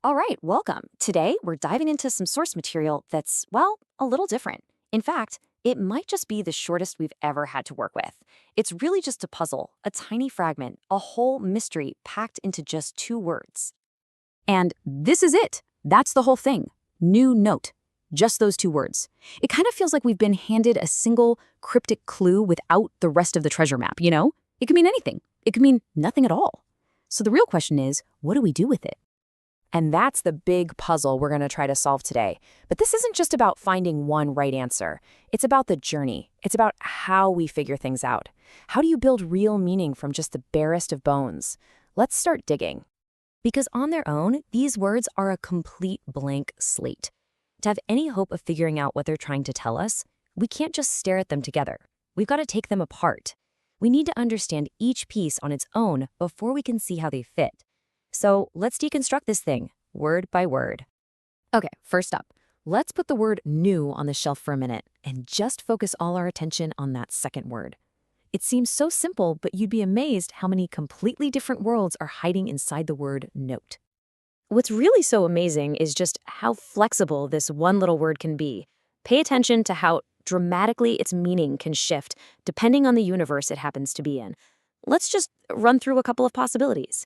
All right, welcome. Today, we're diving into some source material that's, well, a little different. In fact, it might just be the shortest we've ever had to work with. It's really just a puzzle, a tiny fragment, a whole mystery packed into just 2 words. And this is it. That's the whole thing. New note. Just those 2 words. It kind of feels like we've been handed a single cryptic clue without the rest of the treasure map, you know? It could mean anything. It could mean nothing at all. So the real question is, what do we do with it? And that's the big puzzle we're going to try to solve today. But this isn't just about finding one right answer. It's about the journey. It's about how we figure things out. How do you build real meaning from just the barest of bones? Let's start digging. Because on their own, these words are a complete blank slate. To have any hope of figuring out what they're trying to tell us, we can't just stare at them together. We've got to take them apart. We need to understand each piece on its own before we can see how they fit. So let's deconstruct this thing, word by word. Okay, first up, let's put the word new on the shelf for a minute and just focus all our attention on that second word. It seems so simple, but you'd be amazed how many completely different worlds are hiding inside the word note. What's really so amazing is just how flexible this one little word can be. Pay attention to how dramatically its meaning can shift depending on the universe it happens to be in. Let's just run through a couple of possibilities.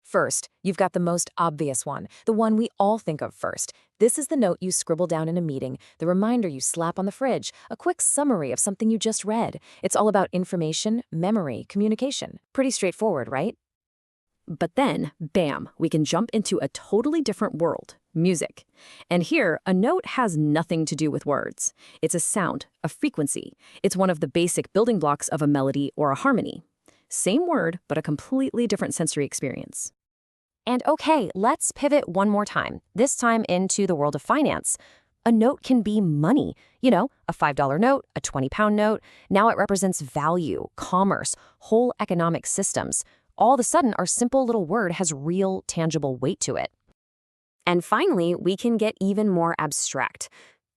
First, you've got the most obvious one, the one we all think of first. This is the note you scribble down in a meeting, the reminder you slap on the fridge, a quick summary of something you just read. It's all about information, memory, communication. Pretty straightforward, right? But then, bam, we can jump into a totally different world, music. And here, a note has nothing to do with words. It's a sound, a frequency. It's one of the basic building blocks of a melody or a harmony. Same word, but a completely different sensory experience. And okay, let's pivot one more time, this time into the world of finance. A note can be money. You know, a $5 note, a 20-pound note. Now it represents value, commerce, whole economic systems. All of a sudden, our simple little word has real, tangible weight to it. And finally, we can get even more abstract.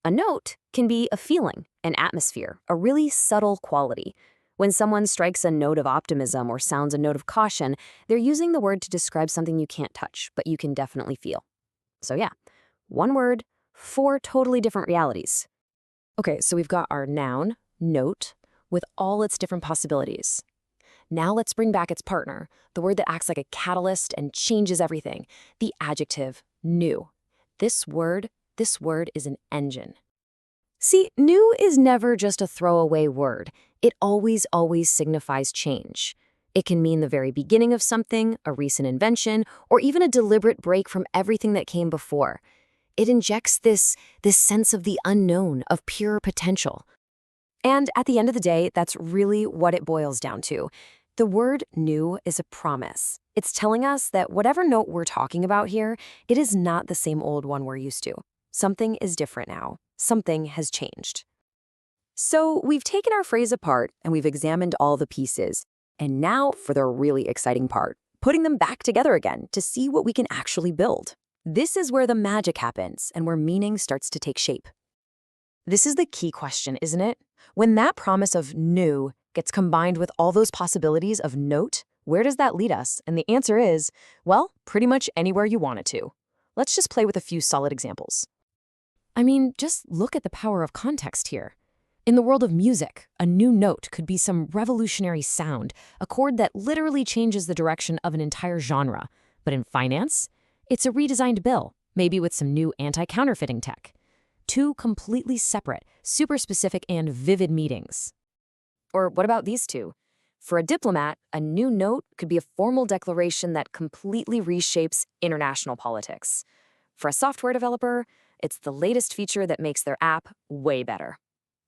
A note can be a feeling, an atmosphere, a really subtle quality. When someone strikes a note of optimism or sounds a note of caution, they're using the word to describe something you can't touch, but you can definitely feel. So yeah, one word, 4 totally different realities. Okay, so we've got our noun, note, with all its different possibilities. Now let's bring back its partner, the word that acts like a catalyst and changes everything, the adjective, new. This word is an engine. See, new is never just a throwaway word. It always signifies change. It can mean the very beginning of something, a recent invention, or even a deliberate break from everything that came before. It injects this sense of the unknown, of pure potential. And at the end of the day, that's really what it boils down to. The word new is a promise. It's telling us that whatever note we're talking about here, it is not the same old one we're used to. Something is different now. Something has changed. So we've taken our phrase apart and we've examined all the pieces. And now for the really exciting part, putting them back together again to see what we can actually build. This is where the magic happens and where meaning starts to take shape. This is the key question, isn't it? When that promise of new gets combined with all those possibilities of note, where does that lead us? And the answer is, well, pretty much anywhere you want it to. Let's just play with a few solid examples. I mean, just look at the power of context here. In the world of music, a new note could be some revolutionary sound, a chord that literally changes the direction of an entire genre. But in finance, it's a redesigned bill, maybe with some new anti-counterfeiting tech. 2 completely separate, super specific and vivid meetings. Or what about these 2? For a diplomat, a new note could be a formal declaration that completely reshapes international politics. For a software developer, it's the latest feature that makes their app way better.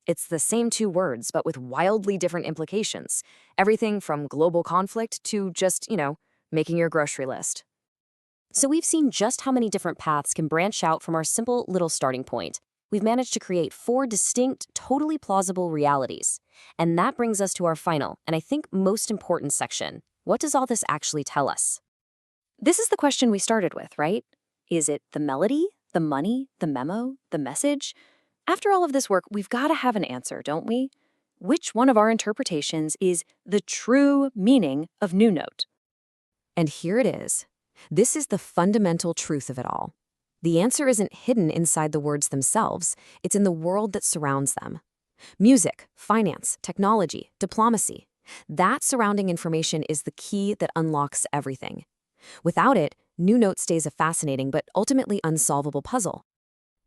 It's the same 2 words, but with wildly different implications. Everything from global conflict to just, making your grocery list. So we've seen just how many different paths can branch out from our simple little starting point. We've managed to create 4 distinct, totally plausible realities. And that brings us to our final, and I think most important section. What does all this actually tell us? This is the question we started with, right? Is it the melody, the money, the memo, the message? After all of this work, we've got to have an answer, don't we? Which one of our interpretations is the true meaning of new note? And here it is. This is the fundamental truth of it all. The answer isn't hidden inside the words themselves, it's in the world that surrounds them. Music, finance, technology, diplomacy. That surrounding information is the key that unlocks everything. Without it, New Note stays a fascinating but ultimately unsolvable puzzle.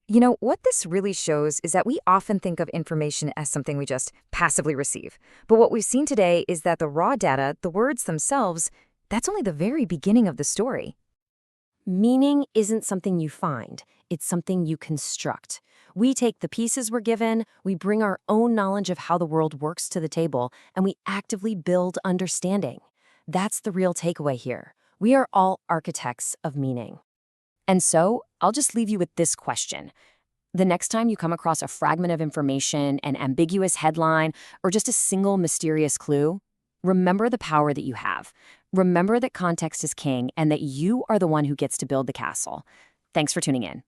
You know, what this really shows is that we often think of information as something we just passively receive. But what we've seen today is that the raw data, the words themselves, that's only the very beginning of the story. Meaning isn't something you find, it's something you construct. We take the pieces we're given, we bring our own knowledge of how the world works to the table, and we actively build understanding. That's the real takeaway here. We are all architects of meaning. And so, I'll just leave you with this question. The next time you come across a fragment of information, an ambiguous headline, or just a single mysterious clue, remember the power that you have. Remember that context is king and that you are the one who gets to build the castle. Thanks for tuning in.